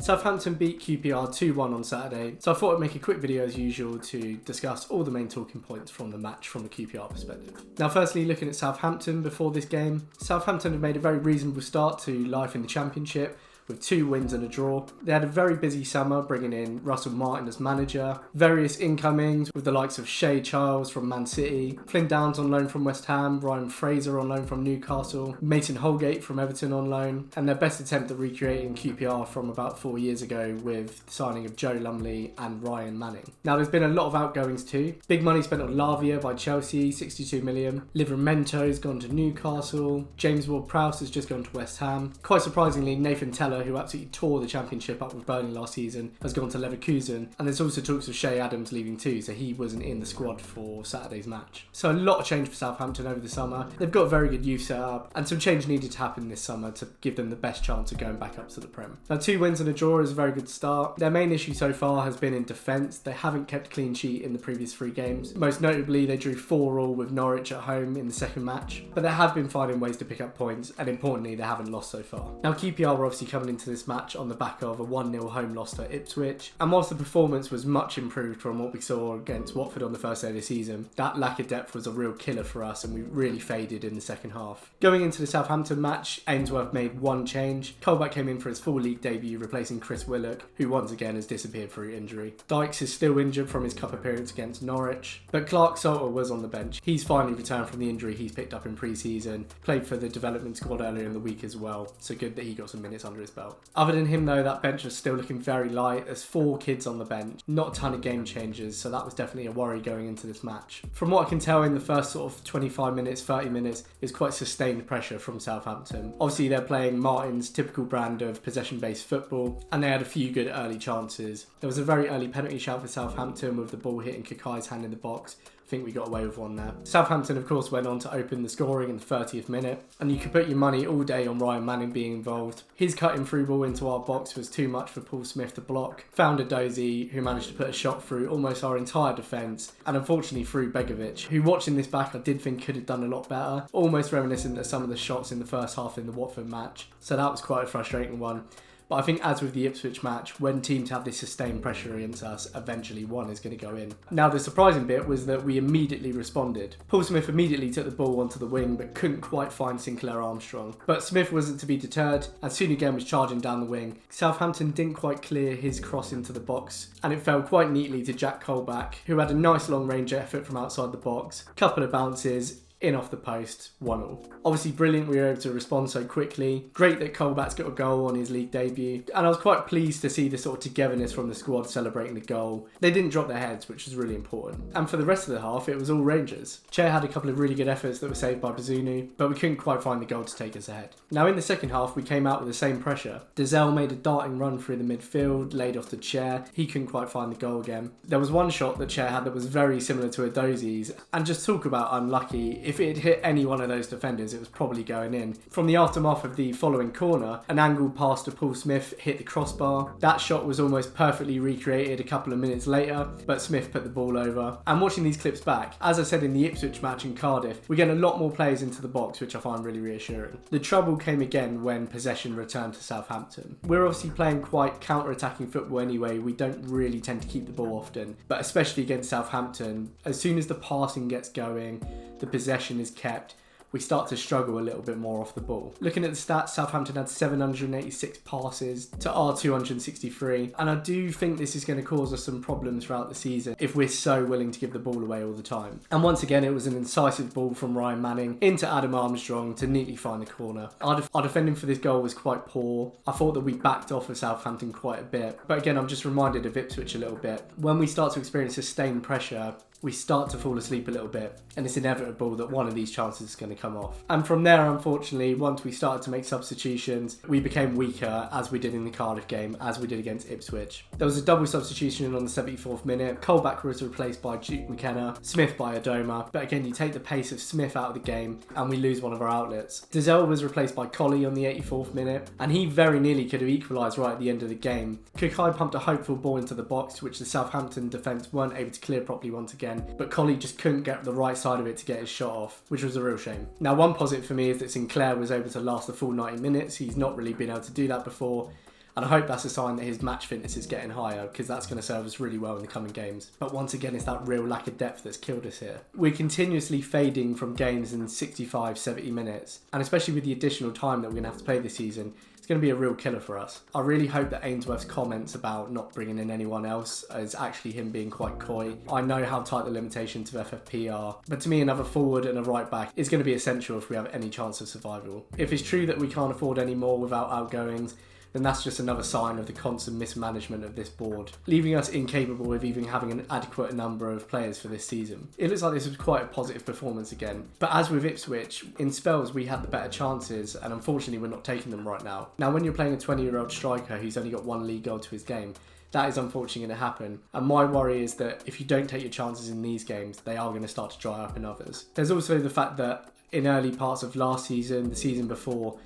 Southampton beat QPR 2-1 on Saturday, so I thought I'd make a quick video as usual to discuss all the main talking points from the match from a QPR perspective. Now firstly, looking at Southampton before this game, Southampton have made a very reasonable start to life in the Championship, with 2 wins and a draw. They had a very busy summer, bringing in Russell as manager, various incomings with the likes of Shea Charles from Man City, Flynn Downs on loan from West Ham, Ryan Fraser on loan from Newcastle, Mason Holgate from Everton on loan, and their best attempt at recreating QPR from about 4 years ago with the signing of Joe Lumley and Ryan Manning. Now there's been a lot of outgoings too. Big money spent on Lavia by Chelsea, 62 million. Livramento's gone to Newcastle. James Ward-Prowse has just gone to West Ham. Quite surprisingly, Nathan Tella, who absolutely tore the Championship up with Burnley last season, has gone to Leverkusen, and there's also talks of Shea Adams leaving too, so he wasn't in the squad for Saturday's match. So a lot of change for Southampton over the summer. They've got a very good youth setup, and some change needed to happen this summer to give them the best chance of going back up to the Prem. Now 2 wins and a draw is a very good start. Their main issue so far has been in defence. They haven't kept a clean sheet in the previous 3 games. Most notably, they drew 4-4 with Norwich at home in the second match, but they have been finding ways to pick up points, and importantly, they haven't lost so far. Now QPR were obviously coming into this match on the back of a 1-0 home loss to Ipswich, and whilst the performance was much improved from what we saw against Watford on the first day of the season, that lack of depth was a real killer for us, and we really faded in the second half. Going into the Southampton match, Ainsworth made 1 change. Colback came in for his full league debut, replacing Chris Willock, who once again has disappeared through injury. Dykes is still injured from his cup appearance against Norwich, but Clark Salter was on the bench. He's finally returned from the injury he's picked up in pre-season, played for the development squad earlier in the week as well, so good that he got some minutes under his belt. Other than him though, that bench was still looking very light. There's 4 kids on the bench, not a ton of game changers, so that was definitely a worry going into this match. From what I can tell, in the first sort of 25 minutes, 30 minutes, is quite sustained pressure from Southampton. Obviously they're playing Martin's typical brand of possession-based football, and they had a few good early chances. There was a very early penalty shout for Southampton with the ball hitting Kakai's hand in the box. I think we got away with one there. Southampton of course went on to open the scoring in the 30th minute, and you could put your money all day on Ryan Manning being involved. His cutting through ball into our box was too much for Paul Smith to block. Found a Dozy who managed to put a shot through almost our entire defence, and unfortunately through Begovic, who watching this back I did think could have done a lot better, almost reminiscent of some of the shots in the first half in the Watford match, so that was quite a frustrating one. But I think as with the Ipswich match, when teams have this sustained pressure against us, eventually one is going to go in. Now the surprising bit was that we immediately responded. Paul Smith immediately took the ball onto the wing but couldn't quite find Sinclair Armstrong. But Smith wasn't to be deterred, and soon again was charging down the wing. Southampton didn't quite clear his cross into the box, and it fell quite neatly to Jack Colback, who had a nice long range effort from outside the box. Couple of bounces, in off the post, 1-1. Obviously brilliant we were able to respond so quickly. Great that Colback's got a goal on his league debut, and I was quite pleased to see the sort of togetherness from the squad celebrating the goal. They didn't drop their heads, which was really important. And for the rest of the half, it was all Rangers. Chair had a couple of really good efforts that were saved by Bazunu, but we couldn't quite find the goal to take us ahead. Now in the second half, we came out with the same pressure. Dazelle made a darting run through the midfield, laid off to Chair. He couldn't quite find the goal again. There was one shot that Chair had that was very similar to a Dozy's, and just talk about unlucky. If it had hit any one of those defenders, it was probably going in. From the aftermath of the following corner, an angled pass to Paul Smith hit the crossbar. That shot was almost perfectly recreated a couple of minutes later, but Smith put the ball over. And watching these clips back, as I said in the Ipswich match in Cardiff, we get a lot more players into the box, which I find really reassuring. The trouble came again when possession returned to Southampton. We're obviously playing quite counter-attacking football anyway. We don't really tend to keep the ball often, but especially against Southampton, as soon as the passing gets going, the possession is kept, we start to struggle a little bit more off the ball. Looking at the stats, Southampton had 786 passes to our 263, and I do think this is going to cause us some problems throughout the season if we're so willing to give the ball away all the time. And once again, it was an incisive ball from Ryan Manning into Adam Armstrong to neatly find the corner. Our defending for this goal was quite poor. I thought that we backed off of Southampton quite a bit, but again, I'm just reminded of Ipswich a little bit. When we start to experience sustained pressure, we start to fall asleep a little bit, and it's inevitable that one of these chances is going to come off. And from there, unfortunately, once we started to make substitutions, we became weaker, as we did in the Cardiff game, as we did against Ipswich. There was a double substitution on the 74th minute. Colback was replaced by Duke McKenna, Smith by Adoma, but again, you take the pace of Smith out of the game, and we lose one of our outlets. Dazelle was replaced by Colley on the 84th minute, and he very nearly could have equalised right at the end of the game. Kakai pumped a hopeful ball into the box, which the Southampton defence weren't able to clear properly once again, but Colley just couldn't get the right side of it to get his shot off, which was a real shame. Now, one positive for me is that Sinclair was able to last the full 90 minutes. He's not really been able to do that before, And I hope that's a sign that his match fitness is getting higher, because that's going to serve us really well in the coming games. But once again, it's that real lack of depth that's killed us here. We're continuously fading from games in 65, 70 minutes, and especially with the additional time that we're going to have to play this season, it's going to be a real killer for us. I really hope that Ainsworth's comments about not bringing in anyone else is actually him being quite coy. I know how tight the limitations of FFP are, but to me another forward and a right back is going to be essential if we have any chance of survival. If it's true that we can't afford any more without outgoings, then that's just another sign of the constant mismanagement of this board, leaving us incapable of even having an adequate number of players for this season. It looks like this was quite a positive performance again, but as with Ipswich, in spells we had the better chances, and unfortunately we're not taking them right now. Now when you're playing a 20-year-old striker who's only got 1 league goal to his game, that is unfortunately going to happen, and my worry is that if you don't take your chances in these games, they are going to start to dry up in others. There's also the fact that in early parts of last season, the season before,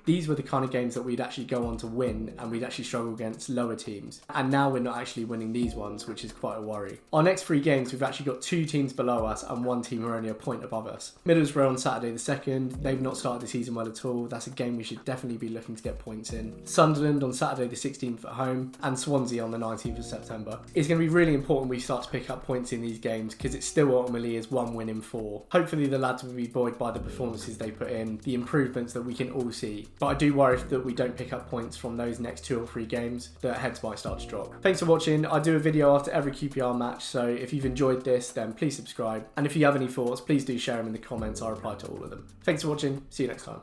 these were the kind of games that we'd actually go on to win, and we'd actually struggle against lower teams. And now we're not actually winning these ones, which is quite a worry. Our next 3 games, we've actually got 2 teams below us and 1 team who are only a point above us. Middlesbrough on Saturday the 2nd, they've not started the season well at all. That's a game we should definitely be looking to get points in. Sunderland on Saturday the 16th at home, and Swansea on the 19th of September. It's going to be really important we start to pick up points in these games, because it still ultimately is 1 win in 4. Hopefully the lads will be buoyed by the performances they put in, the improvements that we can all see. But I do worry that we don't pick up points from those next 2 or 3 games, that heads might start to drop. Thanks for watching. I do a video after every QPR match, so if you've enjoyed this, then please subscribe. And if you have any thoughts, please do share them in the comments. I reply to all of them. Thanks for watching. See you next time.